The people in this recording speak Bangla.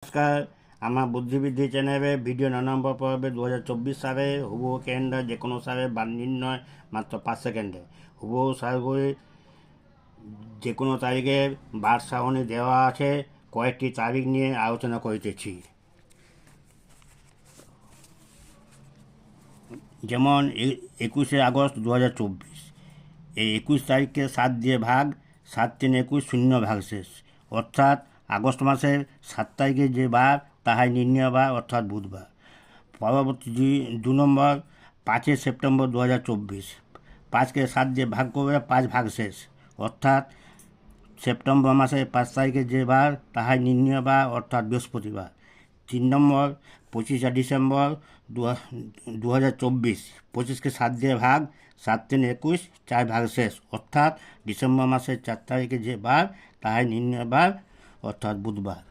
নমস্কার, আমার বুদ্ধিবৃদ্ধি চ্যানেলে ভিডিও 9 নম্বর পর্বে 2024 সালে হুবহু ক্যালেন্ডার যে কোনো সালের বার নির্ণয় মাত্র 5 সেকেন্ডে। হুবহু সালগুলি যে কোনো তারিখের বার সারণী দেওয়া আছে, কয়েকটি তারিখ নিয়ে আলোচনা করিতেছি। যেমন 21শে আগস্ট 2024, এই 21 তারিখকে 7 দিয়ে ভাগ, 7 3 21 শূন্য ভাগশেষ, অর্থাৎ আগস্ট মাসের 7 তারিখে যে বার তাহাই নির্ণয় বার, অর্থাৎ বুধবার। পরবর্তী 2 নম্বর 5 সেপ্টেম্বর 2024, 5কে 7 দিয়ে ভাগ করে 5 ভাগশেষ, অর্থাৎ সেপ্টেম্বর মাসের 5 তারিখে যে বার তাহাই নির্ণয় বার, অর্থাৎ বৃহস্পতিবার। 3 নম্বর 25 ডিসেম্বর 2024, 25কে 7 দিয়ে ভাগ, 7 3 21 4 ভাগশেষ, অর্থাৎ ডিসেম্বর মাসের 4 তারিখে যে বার তাহাই নির্ণয় বার, অর্থাৎ বুধবার।